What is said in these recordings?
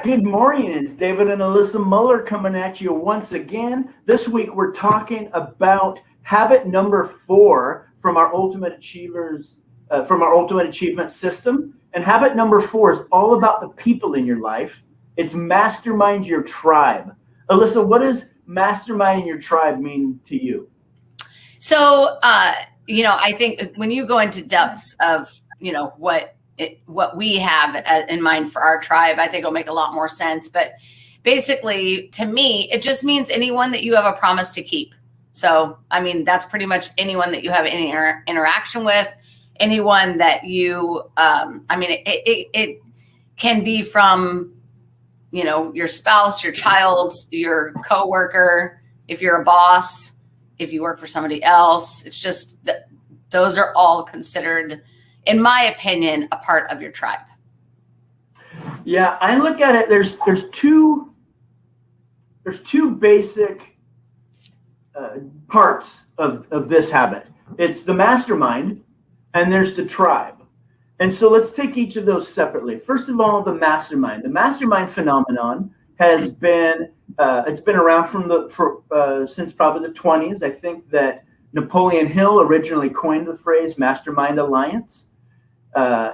Good morning. It's David and Alyssa Muller coming at you once again. This week we're talking about habit number 4 from our Ultimate Achievers, from our Ultimate Achievement System. And habit number 4 is all about the people in your life. It's mastermind your tribe. Alyssa, what does masterminding your tribe mean to you? So, I think when you go into depths of, what we have in mind for our tribe, I think it'll make a lot more sense. But basically, to me, it just means anyone that you have a promise to keep. So, that's pretty much anyone that you have any interaction with, anyone that you, it can be from, your spouse, your child, your coworker, if you're a boss, if you work for somebody else. It's just that those are all considered, in my opinion, a part of your tribe. Yeah, I look at it. There's two basic parts of this habit. It's the mastermind, and there's the tribe. And so let's take each of those separately. First of all, the mastermind. The mastermind phenomenon has been it's been around since probably the 20s. I think that Napoleon Hill originally coined the phrase mastermind alliance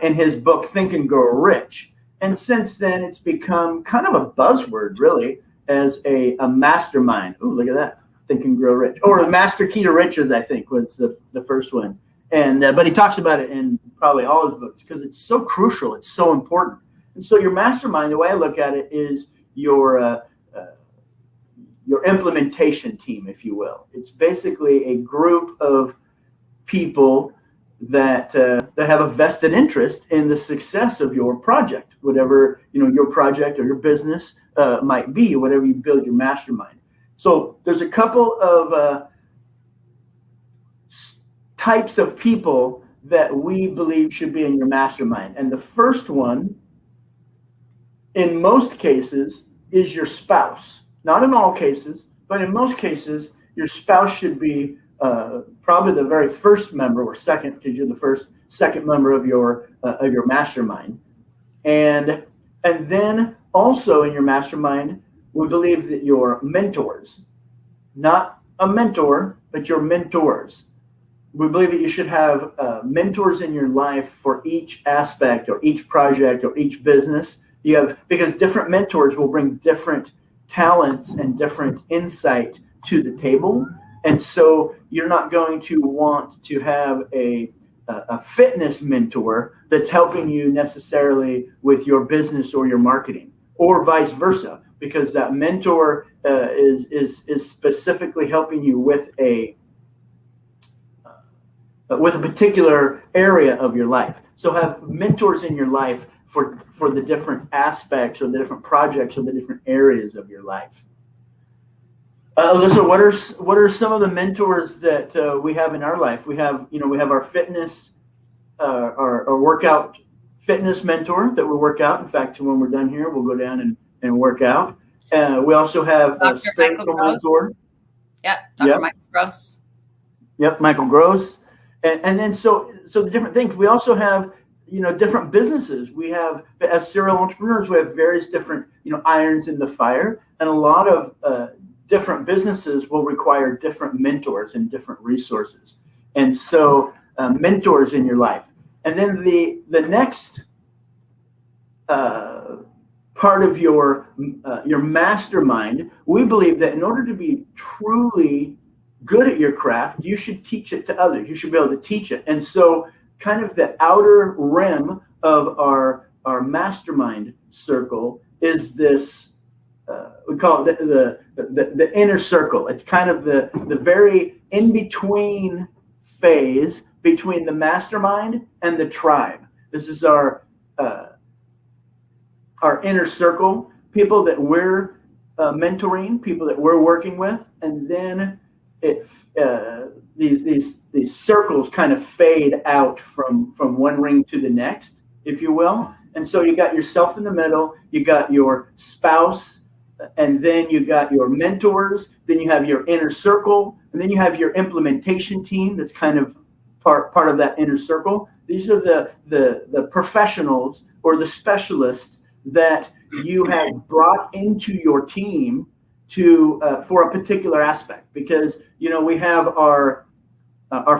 in his book Think and Grow Rich. And since then, it's become kind of a buzzword, really, as a mastermind. Ooh, look at that. Think and Grow Rich. Or the Master Key to Riches, I think, was the first one. And but he talks about it in probably all his books because it's so crucial. It's so important. And so your mastermind, the way I look at it, is your implementation team, if you will. It's basically a group of people that have a vested interest in the success of your project, whatever your project or your business might be, whatever you build your mastermind. So there's a couple of types of people that we believe should be in your mastermind. And the first one, in most cases, is your spouse. Not in all cases, but in most cases, your spouse should be probably the very first member, or second, because you're the second member of your mastermind. And then also in your mastermind, we believe that your mentors, not a mentor, but your mentors. We believe that you should have mentors in your life for each aspect or each project or each business. Because different mentors will bring different talents and different insight to the table. And so you're not going to want to have a fitness mentor that's helping you necessarily with your business or your marketing, or vice versa, because that mentor is specifically helping you with a particular area of your life. So have mentors in your life for the different aspects or the different projects or the different areas of your life. Alyssa, what are some of the mentors that we have in our life? We have our fitness, our workout fitness mentor that we work out. In fact, when we're done here, we'll go down and work out. We also have a spiritual mentor. Yeah, Dr. Michael Gross. Yep, Michael Gross. And then so the different things. We also have different businesses. We have, as serial entrepreneurs, we have various different irons in the fire, and a lot of different businesses will require different mentors and different resources. And so mentors in your life. And then the next part of your mastermind, we believe that in order to be truly good at your craft, you should teach it to others. You should be able to teach it. And so kind of the outer rim of our mastermind circle is this, we call it the inner circle. It's kind of the very in-between phase between the mastermind and the tribe. This is our inner circle, people that we're mentoring, people that we're working with, and then these circles kind of fade out from one ring to the next, if you will. And so you got yourself in the middle, you got your spouse, and then you got your mentors, then you have your inner circle, and then you have your implementation team that's kind of part of that inner circle. These are the professionals or the specialists that you have brought into your team to for a particular aspect. Because we have our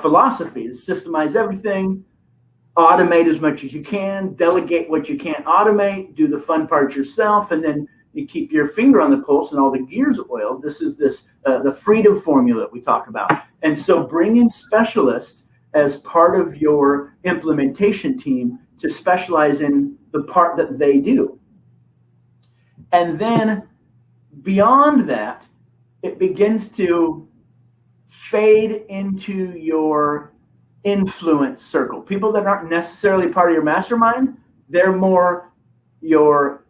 philosophies: systemize everything, automate as much as you can, delegate what you can't automate, do the fun part yourself, and then you keep your finger on the pulse and all the gears oiled. This is the freedom formula that we talk about. And so bring in specialists as part of your implementation team to specialize in the part that they do. And then beyond that, it begins to fade into your influence circle. People that aren't necessarily part of your mastermind, they're more your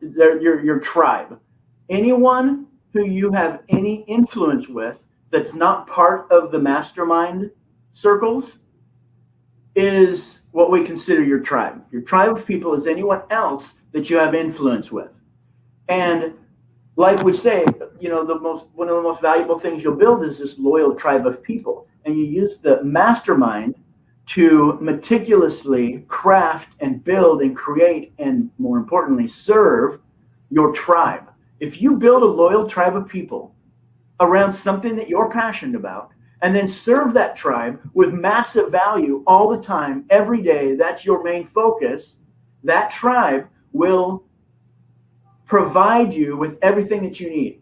tribe. Anyone who you have any influence with that's not part of the mastermind circles is what we consider your tribe. Your tribe of people is anyone else that you have influence with. And like we say, one of the most valuable things you'll build is this loyal tribe of people. And you use the mastermind to meticulously craft and build and create and, more importantly, serve your tribe. If you build a loyal tribe of people around something that you're passionate about, and then serve that tribe with massive value all the time, every day, that's your main focus, that tribe will provide you with everything that you need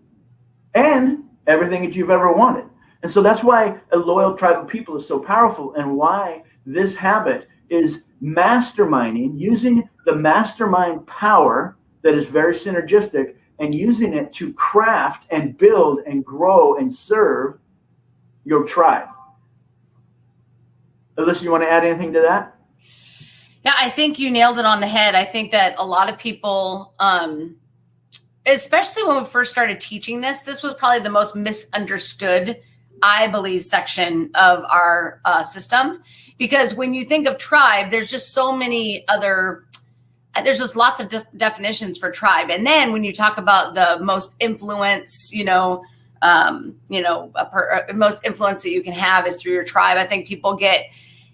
and everything that you've ever wanted. And so that's why a loyal tribe of people is so powerful, and why this habit is masterminding, using the mastermind power that is very synergistic, and using it to craft and build and grow and serve your tribe. Alyssa, you want to add anything to that? Yeah, I think you nailed it on the head. I think that a lot of people, especially when we first started teaching this was probably the most misunderstood, I believe, section of our system. Because when you think of tribe, there's just so many other, there's just lots of definitions for tribe. And then when you talk about the most influence, most influence that you can have is through your tribe. I think people get,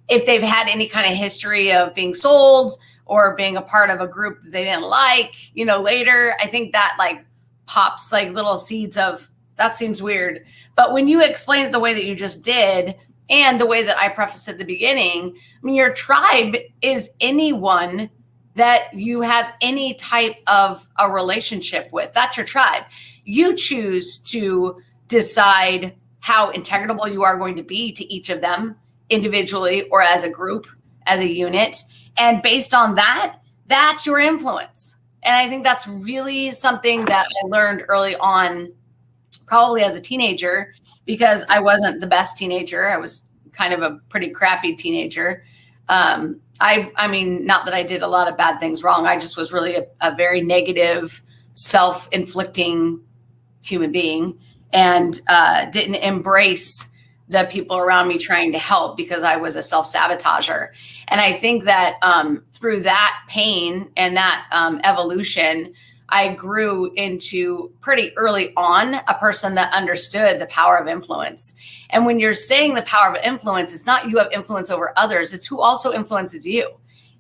if they've had any kind of history of being sold or being a part of a group that they didn't like, later, I think that like pops like little seeds of, that seems weird. But when you explain it the way that you just did, and the way that I prefaced at the beginning, I mean, your tribe is anyone that you have any type of a relationship with. That's your tribe. You choose to decide how integrable you are going to be to each of them individually or as a group, as a unit. And based on that, that's your influence. And I think that's really something that I learned early on, probably as a teenager, because I wasn't the best teenager. I was kind of a pretty crappy teenager. I mean, not that I did a lot of bad things wrong. I just was really a very negative, self-inflicting human being, and didn't embrace the people around me trying to help because I was a self-sabotager. And I think that through that pain and that evolution, I grew into pretty early on a person that understood the power of influence. And when you're saying the power of influence, it's not you have influence over others, it's who also influences you.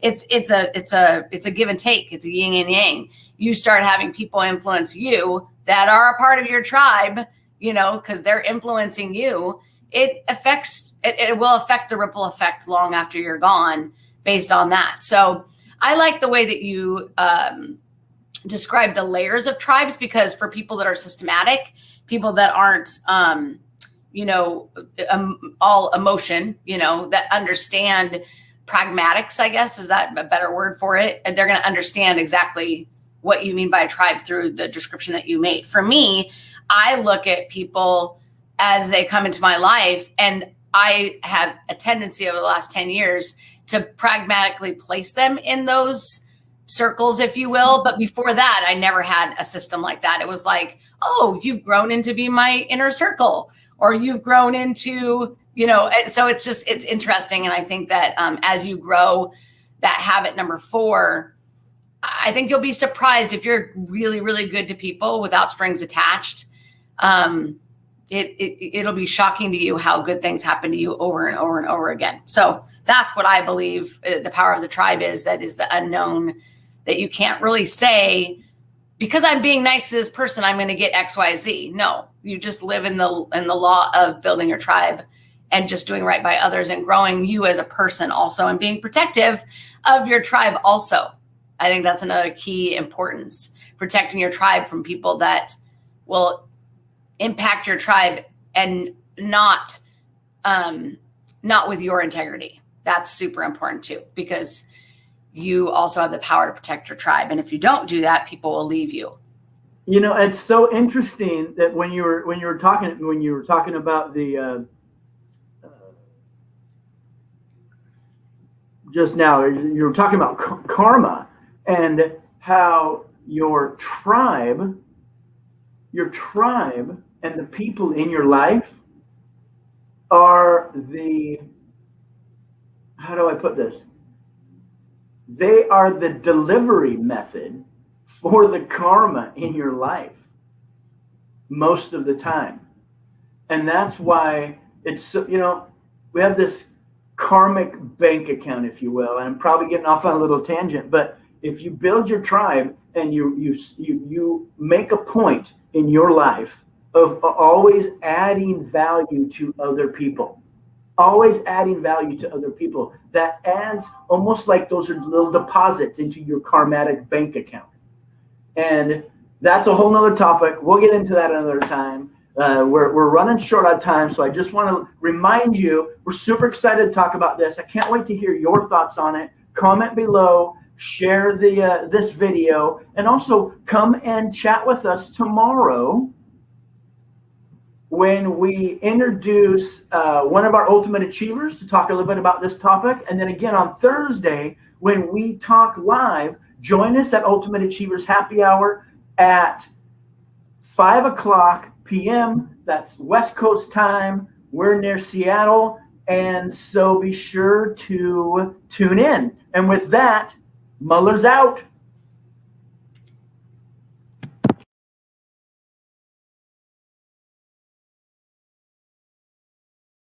It's a give and take. It's a yin and yang. You start having people influence you that are a part of your tribe, because they're influencing you. It will affect the ripple effect long after you're gone based on that. So I like the way that you describe the layers of tribes, because for people that are systematic, people that aren't, all emotion, that understand pragmatics, I guess, is that a better word for it? And they're going to understand exactly what you mean by a tribe through the description that you made. For me, I look at people as they come into my life, and I have a tendency over the last 10 years to pragmatically place them in those circles, if you will. But before that, I never had a system like that. It was like, oh, you've grown into be my inner circle, or you've grown into, so it's interesting. And I think that as you grow that habit number 4, I think you'll be surprised if you're really, really good to people without strings attached. It'll be shocking to you how good things happen to you over and over and over again. So that's what I believe the power of the tribe is. That is the unknown that you can't really say because I'm being nice to this person, I'm going to get XYZ. No, you just live in the law of building your tribe and just doing right by others and growing you as a person also, and being protective of your tribe also. I think that's another key importance, protecting your tribe from people that will impact your tribe and not with your integrity. That's super important too, because you also have the power to protect your tribe. And if you don't do that, people will leave you. You know, it's so interesting that when you were talking about the just now, you were talking about karma and how your tribe and the people in your life are how do I put this? They are the delivery method for the karma in your life most of the time. And that's why it's, we have this karmic bank account, if you will. And I'm probably getting off on a little tangent, but if you build your tribe and you make a point in your life of always adding value to other people, that adds almost like those are little deposits into your karmatic bank account. And that's a whole nother topic. We'll get into that another time. We're running short on time, so I just want to remind you, we're super excited to talk about this. I can't wait to hear your thoughts on it. Comment below, share this video, and also come and chat with us tomorrow when we introduce one of our ultimate achievers to talk a little bit about this topic. And then again on Thursday, when we talk live, join us at Ultimate Achievers Happy Hour at 5:00 p.m. That's West Coast time. We're near Seattle. And so be sure to tune in. And with that, Muller's out.